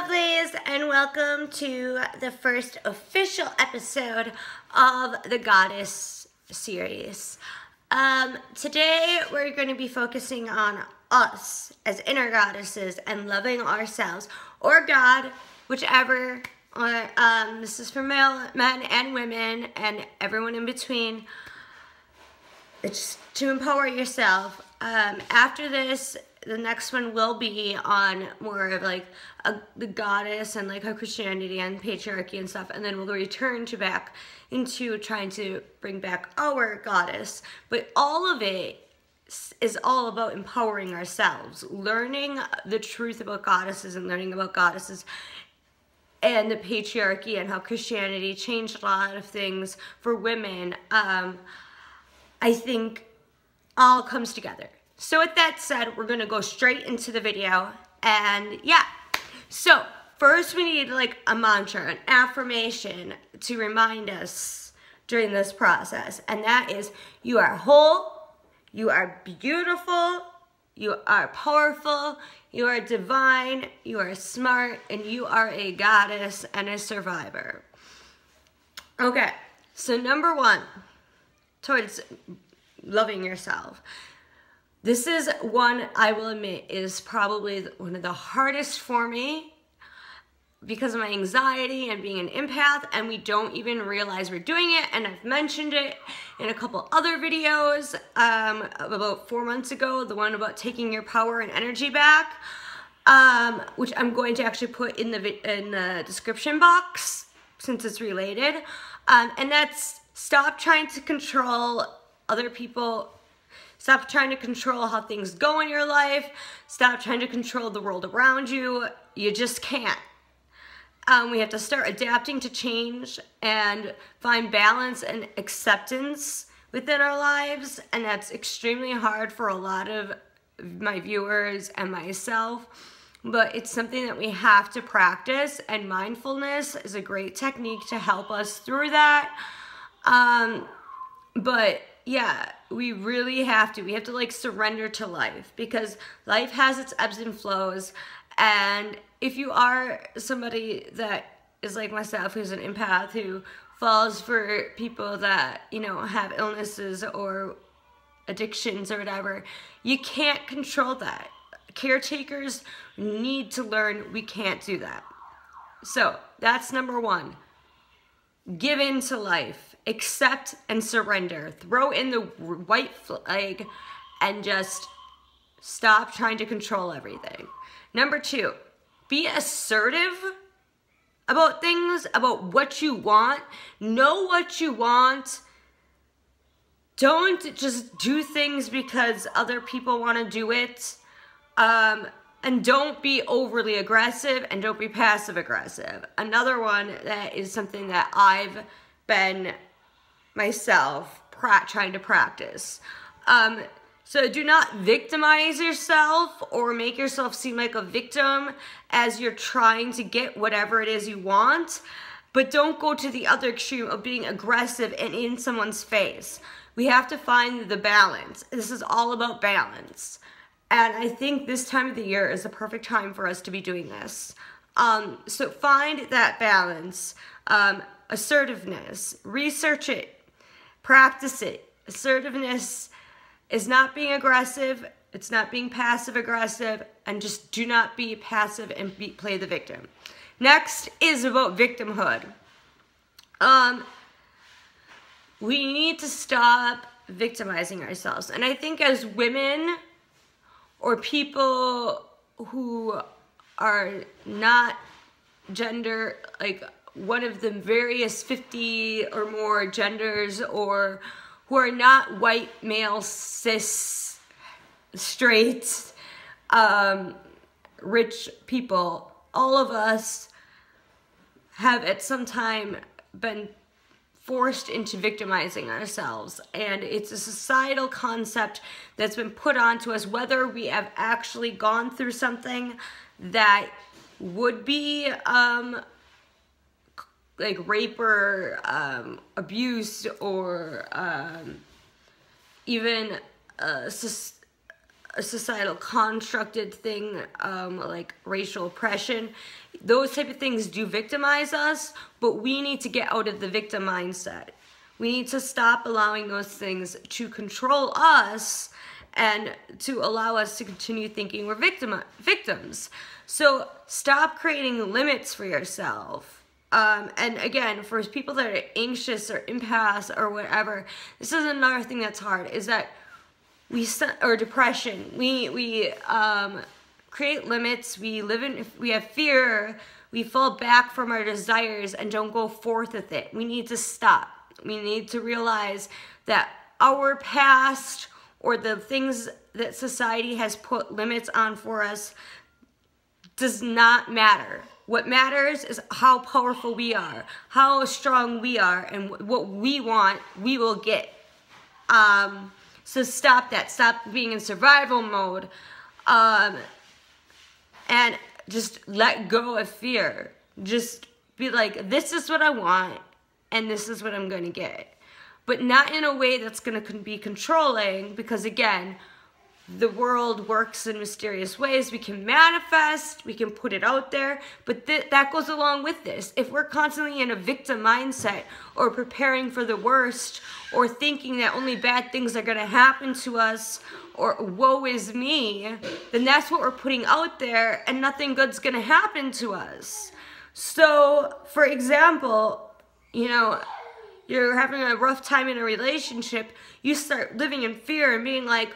lovelies, and welcome to the first official episode of the Goddess series. Today we're going to be focusing on us as inner goddesses and loving ourselves, or God, whichever. This is for men and women and everyone in between. It's to empower yourself. After this, the next one will be on more of like the goddess and like how Christianity and patriarchy and stuff, and then we'll return to back into trying to bring back our goddess. But all of it is all about empowering ourselves, learning the truth about goddesses and learning about goddesses and the patriarchy and how Christianity changed a lot of things for women. I think all comes together. So with that said, we're gonna go straight into the video, and yeah. So first we need like a mantra, an affirmation to remind us during this process, and that is, you are whole, you are beautiful, you are powerful, you are divine, you are smart, and you are a goddess and a survivor. Okay, so number one, towards loving yourself. This is one, I will admit, is probably one of the hardest for me because of my anxiety and being an empath, and we don't even realize we're doing it. And I've mentioned it in a couple other videos about 4 months ago, the one about taking your power and energy back, which I'm going to actually put in the description box since it's related. And that's stop trying to control other people. Stop trying to control how things go in your life. Stop trying to control the world around you. You just can't. We have to start adapting to change and find balance and acceptance within our lives. And that's extremely hard for a lot of my viewers and myself. But it's something that we have to practice. And mindfulness is a great technique to help us through that. But yeah, we really have to. We have to like surrender to life, because life has its ebbs and flows. And if you are somebody that is like myself, who's an empath, who falls for people that, you know, have illnesses or addictions or whatever, you can't control that. Caretakers need to learn we can't do that. So that's number one. Give in to life. Accept and surrender. Throw in the white flag and just stop trying to control everything. Number two, be assertive about things, about what you want. Know what you want. Don't just do things because other people want to do it. And don't be overly aggressive, and don't be passive aggressive. Another one that is something that I've been myself trying to practice. So do not victimize yourself or make yourself seem like a victim as you're trying to get whatever it is you want, but don't go to the other extreme of being aggressive and in someone's face. We have to find the balance. This is all about balance. And I think this time of the year is the perfect time for us to be doing this. So find that balance. Assertiveness, research it, practice it. Assertiveness is not being aggressive, it's not being passive aggressive, and just do not be passive and play the victim. Next is about victimhood. We need to stop victimizing ourselves. And I think as women or people who are not gender, like one of the various 50 or more genders, or who are not white, male, cis, straight, rich people, all of us have at some time been forced into victimizing ourselves. And it's a societal concept that's been put onto us, whether we have actually gone through something that would be like rape or abuse, or even a societal constructed thing, like racial oppression. Those type of things do victimize us, but we need to get out of the victim mindset. We need to stop allowing those things to control us and to allow us to continue thinking we're victims. So stop creating limits for yourself. And again, for people that are anxious or empaths or whatever, this is another thing that's hard, is that or depression, we create limits, we have fear, we fall back from our desires and don't go forth with it. We need to stop. We need to realize that our past or the things that society has put limits on for us does not matter. What matters is how powerful we are, how strong we are, and what we want, we will get. So stop that. Stop being in survival mode. And just let go of fear. Just be like, this is what I want, and this is what I'm going to get. But not in a way that's going to be controlling, because again, the world works in mysterious ways. We can manifest, we can put it out there, but that goes along with this. If we're constantly in a victim mindset or preparing for the worst or thinking that only bad things are going to happen to us or woe is me, then that's what we're putting out there and nothing good's going to happen to us. So, for example, you know, you're having a rough time in a relationship, you start living in fear and being like,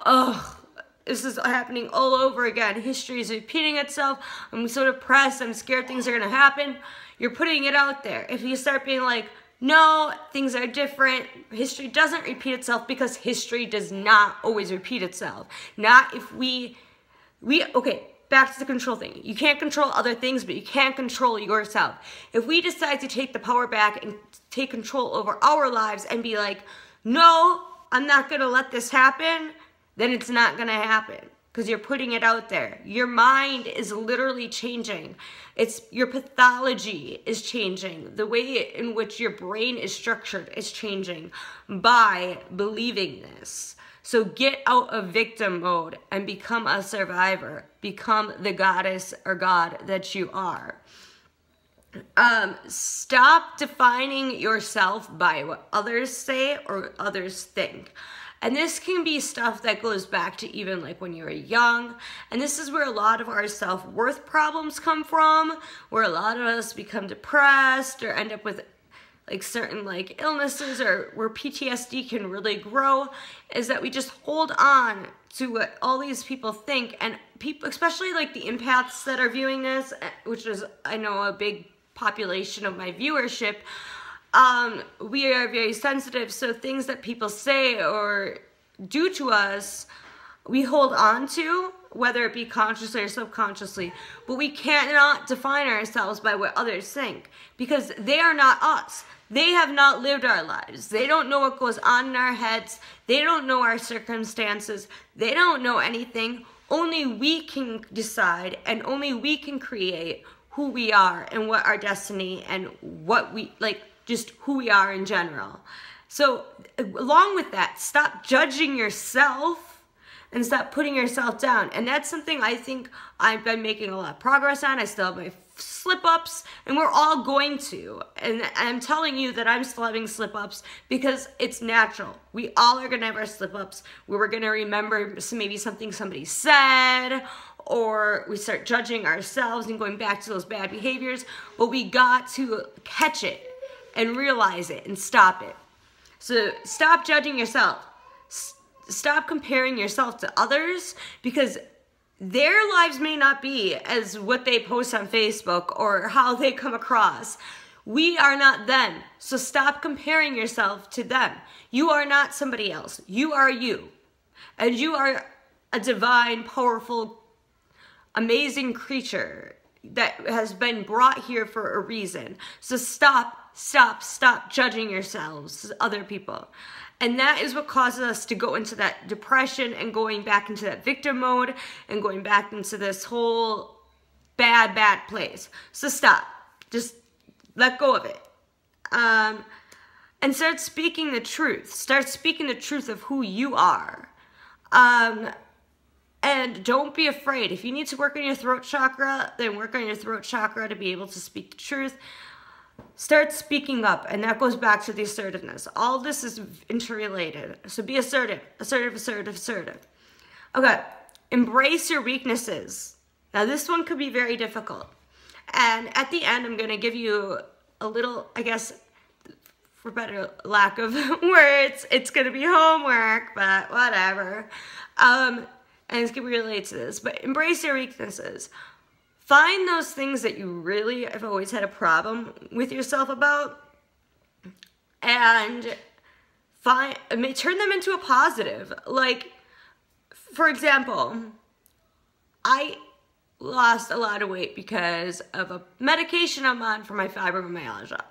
oh, this is happening all over again. History is repeating itself. I'm so depressed. I'm scared things are going to happen. You're putting it out there. If you start being like, no, things are different. History doesn't repeat itself, because history does not always repeat itself. Not if okay, back to the control thing. You can't control other things, but you can't control yourself. If we decide to take the power back and take control over our lives and be like, no, I'm not going to let this happen, then it's not going to happen, because you're putting it out there. Your mind is literally changing. Your pathology is changing. The way in which your brain is structured is changing by believing this. So get out of victim mode and become a survivor. Become the goddess or god that you are. Stop defining yourself by what others say or others think. And this can be stuff that goes back to even like when you were young. And this is where a lot of our self-worth problems come from, where a lot of us become depressed or end up with like certain like illnesses, or where PTSD can really grow, is that we just hold on to what all these people think. And people, especially like the empaths that are viewing this, which is, I know, a big population of my viewership, we are very sensitive, so things that people say or do to us, we hold on to, whether it be consciously or subconsciously, but we cannot define ourselves by what others think, because they are not us. They have not lived our lives. They don't know what goes on in our heads. They don't know our circumstances. They don't know anything. Only we can decide, and only we can create who we are and what our destiny and what we, like, just who we are in general. So along with that, stop judging yourself and stop putting yourself down. And that's something I think I've been making a lot of progress on. I still have my slip-ups, and we're all going to. And I'm telling you that I'm still having slip-ups because it's natural. We all are gonna have our slip-ups where we're gonna remember maybe something somebody said, or we start judging ourselves and going back to those bad behaviors, but we got to catch it and realize it and stop it. So stop judging yourself. Stop comparing yourself to others, because their lives may not be as what they post on Facebook or how they come across. We are not them. So stop comparing yourself to them. You are not somebody else. You are you. And you are a divine, powerful, amazing creature that has been brought here for a reason. So stop judging yourselves, other people. And that is what causes us to go into that depression and going back into that victim mode and going back into this whole bad place. So stop. Just let go of it. And start speaking the truth. Start speaking the truth of who you are. And don't be afraid. If you need to work on your throat chakra, then work on your throat chakra to be able to speak the truth. Start speaking up, and that goes back to the assertiveness. All this is interrelated. So be assertive, assertive, assertive, assertive. Okay, embrace your weaknesses. Now this one could be very difficult. And at the end, I'm going to give you a little, I guess, for better lack of words, it's going to be homework, but whatever. And it's going to relate to this, but embrace your weaknesses. Find those things that you really have always had a problem with yourself about, and turn them into a positive. Like, for example, I lost a lot of weight because of a medication I'm on for my fibromyalgia.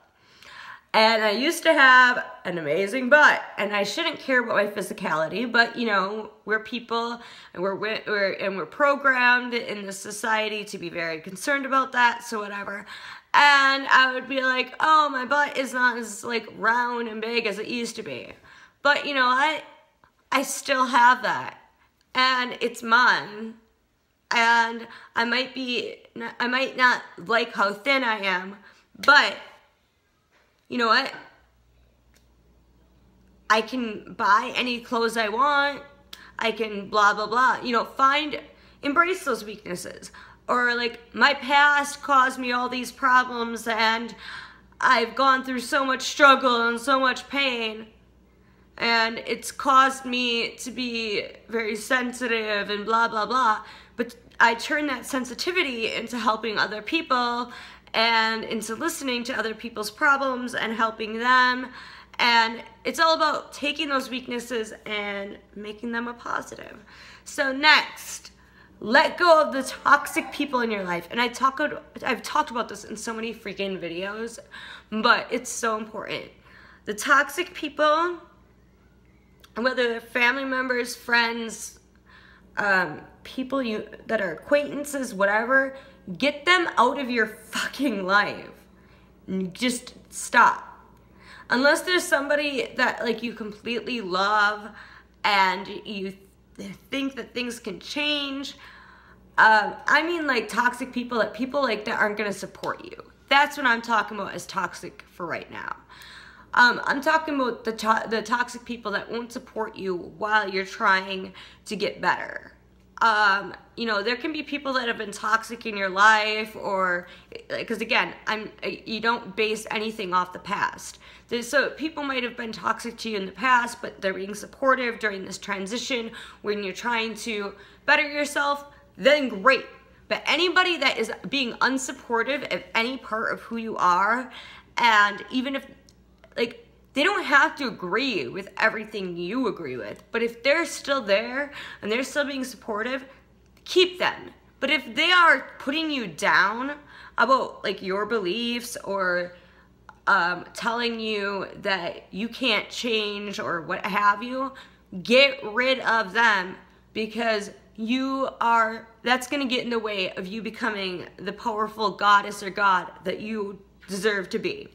And I used to have an amazing butt, and I shouldn't care about my physicality, but you know, we're people, and we're programmed in this society to be very concerned about that, so whatever. And I would be like, oh, my butt is not as like round and big as it used to be. But you know, I still have that, and it's mine. And I might not like how thin I am, but you know what? I can buy any clothes I want. I can blah, blah, blah. You know, embrace those weaknesses. Or like, my past caused me all these problems, and I've gone through so much struggle and so much pain, and it's caused me to be very sensitive and blah, blah, blah. But I turn that sensitivity into helping other people, and into listening to other people's problems and helping them. And it's all about taking those weaknesses and making them a positive. So next, let go of the toxic people in your life. And I've talked about this in so many freaking videos, but it's so important. The toxic people, whether they're family members, friends, people that are acquaintances, whatever, get them out of your fucking life. Just stop. Unless there's somebody that like you completely love and you think that things can change. I mean like toxic people, that people like that aren't gonna support you. That's what I'm talking about as toxic for right now. I'm talking about the toxic people that won't support you while you're trying to get better. You know, there can be people that have been toxic in your life, or because again, you don't base anything off the past. So people might have been toxic to you in the past, but they're being supportive during this transition when you're trying to better yourself, then great. But anybody that is being unsupportive of any part of who you are, and even if like, they don't have to agree with everything you agree with, but if they're still there and they're still being supportive, keep them. But if they are putting you down about like your beliefs, or telling you that you can't change or what have you, get rid of them, because that's gonna get in the way of you becoming the powerful goddess or god that you deserve to be.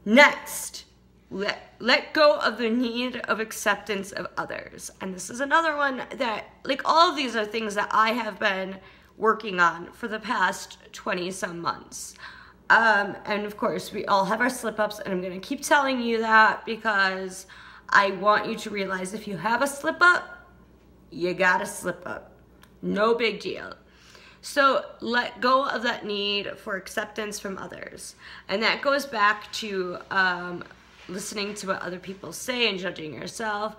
Next, let go of the need of acceptance of others. And this is another one that, like, all of these are things that I have been working on for the past 20-some months. And of course, we all have our slip-ups, and I'm going to keep telling you that because I want you to realize if you have a slip-up, you got to slip up. No big deal. So let go of that need for acceptance from others. And that goes back to listening to what other people say and judging yourself.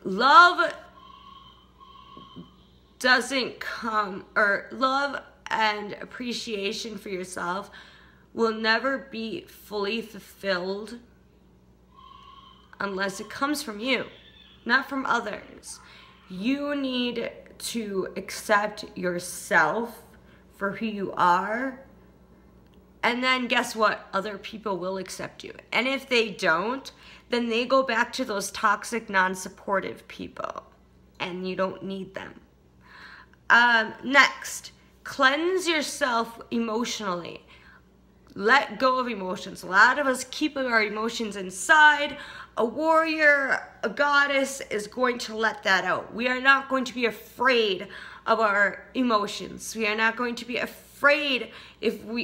Love doesn't come, or love and appreciation for yourself will never be fully fulfilled unless it comes from you, not from others. You need to accept yourself for who you are, and then guess what? Other people will accept you. And if they don't, then they go back to those toxic, non-supportive people, and you don't need them. Next, cleanse yourself emotionally. Let go of emotions. A lot of us keep our emotions inside, A warrior, a goddess is going to let that out. We are not going to be afraid of our emotions. We are not going to be afraid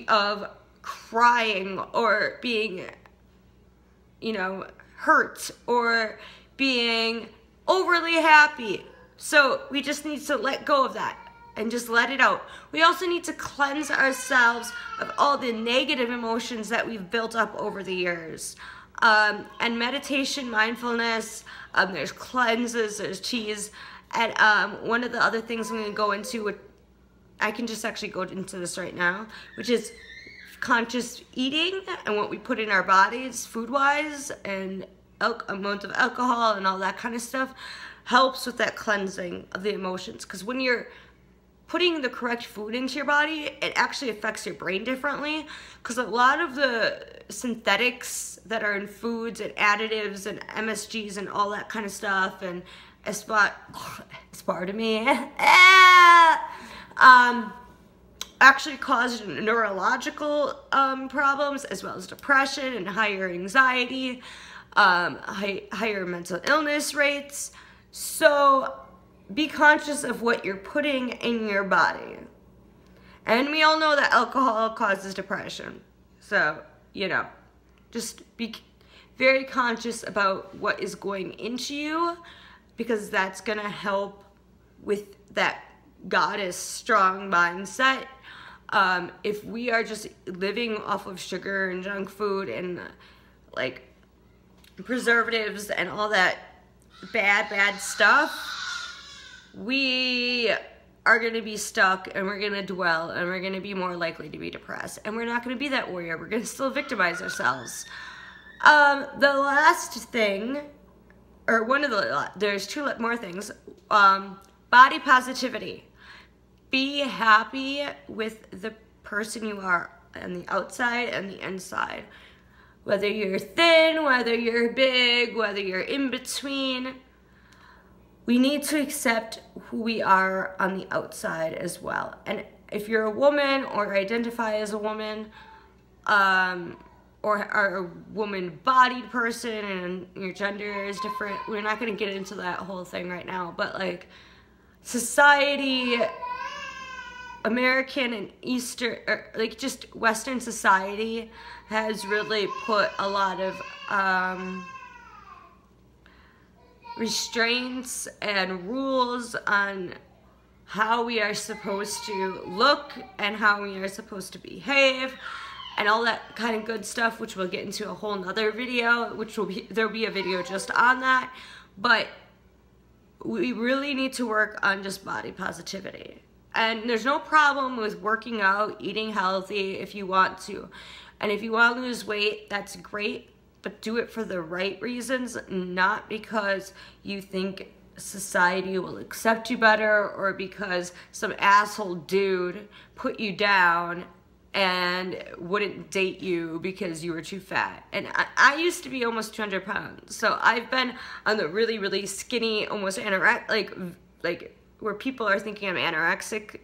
of crying or being, hurt or being overly happy. So we just need to let go of that and just let it out. We also need to cleanse ourselves of all the negative emotions that we've built up over the years. And meditation, mindfulness, there's cleanses, there's teas. And one of the other things I'm going to go into, I can just actually go into this right now, which is conscious eating and what we put in our bodies food-wise, and amounts of alcohol and all that kind of stuff helps with that cleansing of the emotions. Because when you're putting the correct food into your body, it actually affects your brain differently, because a lot of the synthetics that are in foods and additives and MSGs and all that kind of stuff and aspartame actually cause neurological problems, as well as depression and higher anxiety, higher mental illness rates. So be conscious of what you're putting in your body. And we all know that alcohol causes depression. So, just be very conscious about what is going into you, because that's going to help with that goddess strong mindset. If we are just living off of sugar and junk food and like preservatives and all that bad stuff, we are going to be stuck, and we're going to dwell, and we're going to be more likely to be depressed, and we're not going to be that warrior. We're going to still victimize ourselves. The last thing, or there's two more things, body positivity. Be happy with the person you are on the outside and the inside. Whether you're thin, whether you're big, whether you're in between, we need to accept who we are on the outside as well. And if you're a woman or identify as a woman, or are a woman-bodied person and your gender is different, we're not going to get into that whole thing right now. But like society, American and Eastern, or like just Western society has really put a lot of restraints and rules on how we are supposed to look and how we are supposed to behave and all that kind of good stuff, which we'll get into a whole nother video, there'll be a video just on that. But we really need to work on just body positivity. And there's no problem with working out, eating healthy if you want to. And if you want to lose weight, that's great. But do it for the right reasons, not because you think society will accept you better or because some asshole dude put you down and wouldn't date you because you were too fat. And I used to be almost 200 pounds. So I've been on the really, really skinny, almost anorexic, like where people are thinking I'm anorexic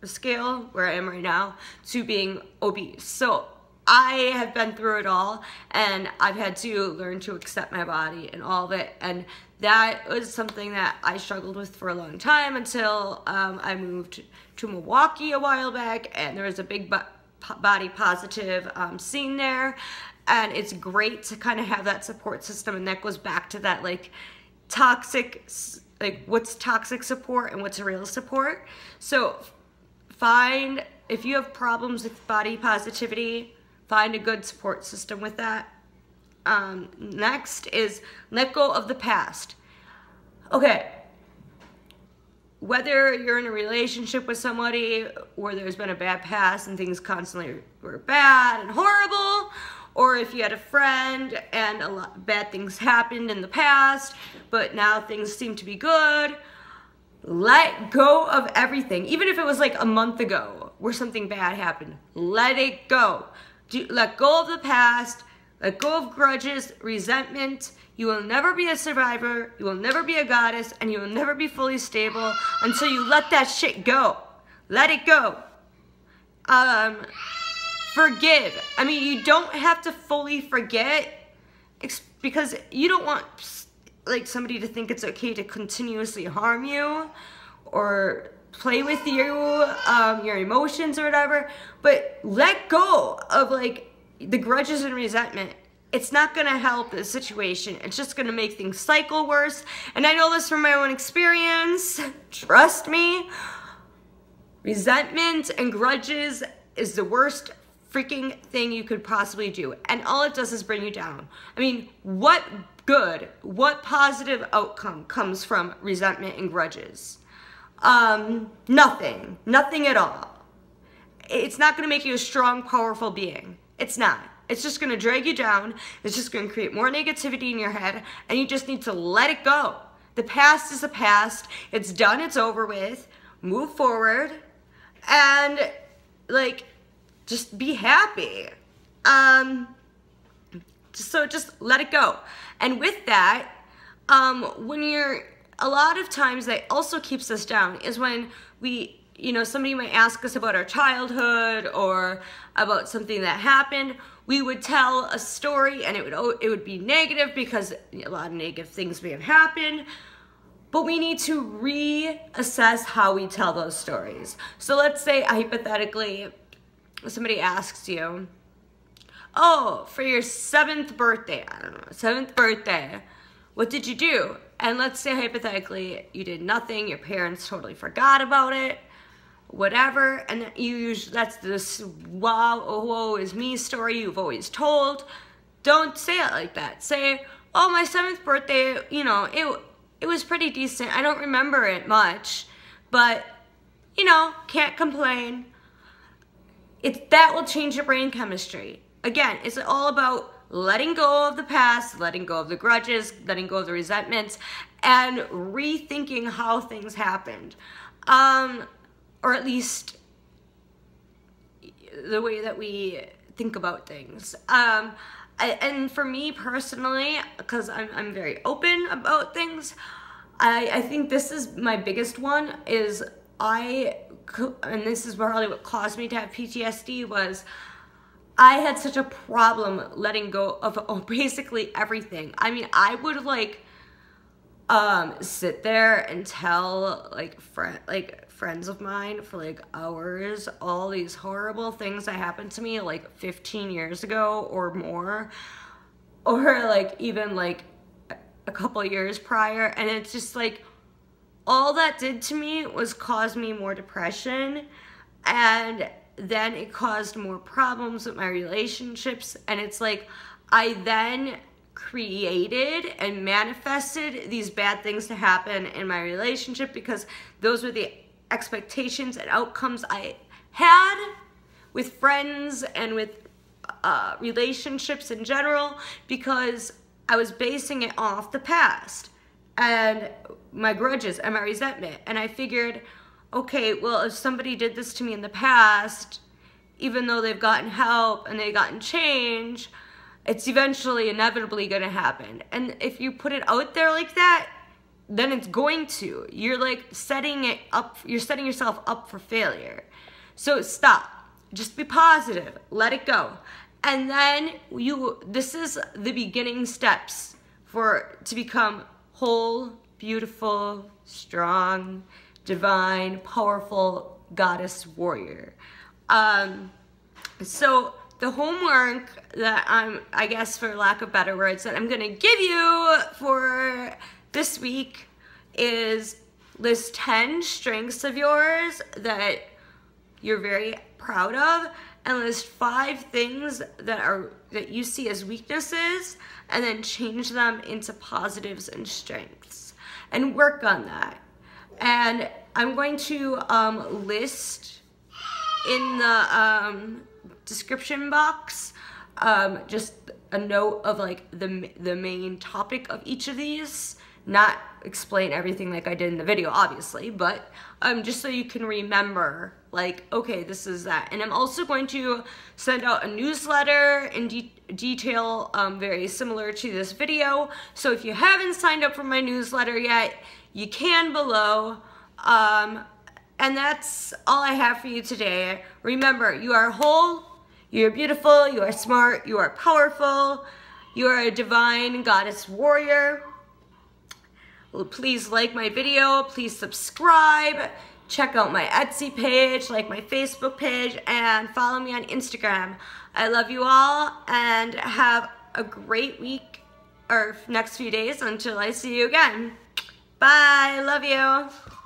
scale, where I am right now, to being obese. So I have been through it all, and I've had to learn to accept my body and all of it, and that was something that I struggled with for a long time until I moved to Milwaukee a while back, and there was a big body positive scene there, and it's great to kind of have that support system, and that goes back to that like toxic, like what's toxic support and what's real support. So if you have problems with body positivity, find a good support system with that. Next is let go of the past. Okay, whether you're in a relationship with somebody where there's been a bad past and things constantly were bad and horrible, or if you had a friend and a lot of bad things happened in the past, but now things seem to be good, let go of everything. Even if it was like a month ago where something bad happened, let it go. Let go of the past, let go of grudges, resentment. You will never be a survivor, you will never be a goddess, and you will never be fully stable until you let that shit go. Let it go. Forgive. I mean, you don't have to fully forget, because you don't want like somebody to think it's okay to continuously harm you or play with you, your emotions or whatever, but let go of like the grudges and resentment. It's not gonna help the situation. It's just gonna make things cycle worse. And I know this from my own experience. Trust me. Resentment and grudges is the worst freaking thing you could possibly do. And all it does is bring you down. I mean, what good, what positive outcome comes from resentment and grudges? Nothing at all. It's not gonna make you a strong, powerful being. It's not. It's just gonna drag you down. It's just gonna create more negativity in your head, and you just need to let it go. The past is the past. It's done, it's over with. Move forward, and like, just be happy. Just let it go. And with that, a lot of times that also keeps us down is when somebody might ask us about our childhood or about something that happened. We would tell a story and it would be negative because a lot of negative things may have happened. But we need to reassess how we tell those stories. So let's say hypothetically, somebody asks you, oh, for your 7th birthday, I don't know, 7th birthday, what did you do? And let's say hypothetically, you did nothing, your parents totally forgot about it, whatever, and that's this wow, oh, woe is me story you've always told. Don't say it like that. Say, oh, my 7th birthday, it was pretty decent. I don't remember it much, but, can't complain. That will change your brain chemistry. Again, it's all about letting go of the past, letting go of the grudges, letting go of the resentments, and rethinking how things happened. Or at least the way that we think about things. And for me personally, because I'm very open about things, I think this is my biggest one, and this is probably what caused me to have PTSD, was I had such a problem letting go of basically everything. I mean, I would sit there and tell friends of mine for hours all these horrible things that happened to me 15 years ago or more, or even a couple years prior, and it's just all that did to me was cause me more depression, and then it caused more problems with my relationships. And it's I then created and manifested these bad things to happen in my relationship because those were the expectations and outcomes I had with friends and with relationships in general, because I was basing it off the past and my grudges and my resentment. And I figured, okay, well, if somebody did this to me in the past, even though they've gotten help and they've gotten change, it's eventually inevitably going to happen. And if you put it out there like that, then it's going to. You're setting yourself up for failure. So stop. Just be positive. Let it go. And then this is the beginning steps to become whole, beautiful, strong, divine, powerful goddess warrior. So the homework that I guess for lack of better words, that I'm gonna give you for this week is list 10 strengths of yours that you're very proud of, and list 5 things that you see as weaknesses, and then change them into positives and strengths, and work on that. And I'm going to list in the description box just a note of the main topic of each of these. Not explain everything like I did in the video, obviously, but just so you can remember, okay, this is that. And I'm also going to send out a newsletter in detail, very similar to this video. So if you haven't signed up for my newsletter yet, you can below. And that's all I have for you today. Remember, you are whole, you are beautiful, you are smart, you are powerful, You are a divine goddess warrior. Please like my video, please subscribe, check out my Etsy page, like my Facebook page, and follow me on Instagram. I love you all, and have a great week, or next few days until I see you again. Bye, love you.